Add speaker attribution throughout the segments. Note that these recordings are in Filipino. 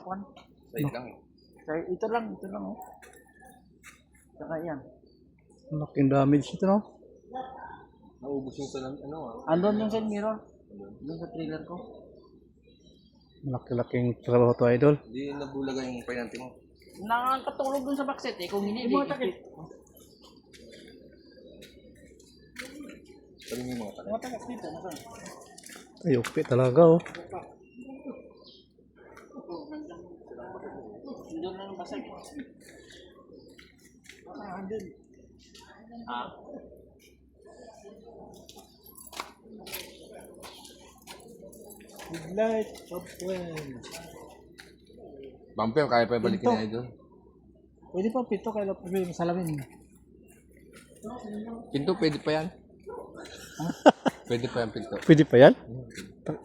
Speaker 1: kwan.
Speaker 2: Side lang.
Speaker 1: Ito lang oh. Saka yan.
Speaker 3: Laking damage ito, no?
Speaker 2: Naubos yung sa ano
Speaker 1: Andun yung side mirror. Doon sa trailer ko.
Speaker 3: Laki-laking trabaho to, idol.
Speaker 2: Hindi nabulaga yung pinante mo.
Speaker 1: Nakakatulog dun sa backseat eh. Kung hindi,
Speaker 2: Yung mga takip. Sabi mo yung mga takip.
Speaker 1: Mga takip dito. Nasaan?
Speaker 3: Ay, okay talaga, oh.
Speaker 1: Doon lang yung basag. Andun.
Speaker 2: Light of wind. Bumper, kaya pa balikin na idol.
Speaker 1: Pwede pa pito kaya problema sa salamin.
Speaker 2: Pinto, pwede pa yan. Pwede pa yan pinto.
Speaker 3: Pwede pa yan?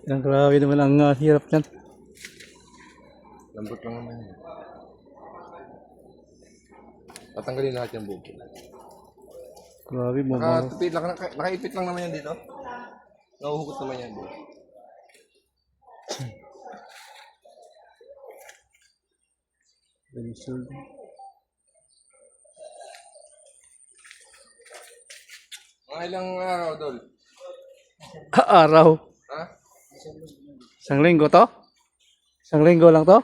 Speaker 3: Ang grabe naman ang hirap yan.
Speaker 2: Lambot lang naman yan. Tatanggalin lahat yung buko.
Speaker 3: Grabe mo, mga.
Speaker 2: Nakatupid lang, nakaipit lang naman yan dito. Nahuhugot naman yan dito. Mga ilang araw, Dol?
Speaker 3: Araw.
Speaker 2: Ha?
Speaker 3: Isang linggo to? Isang linggo lang to?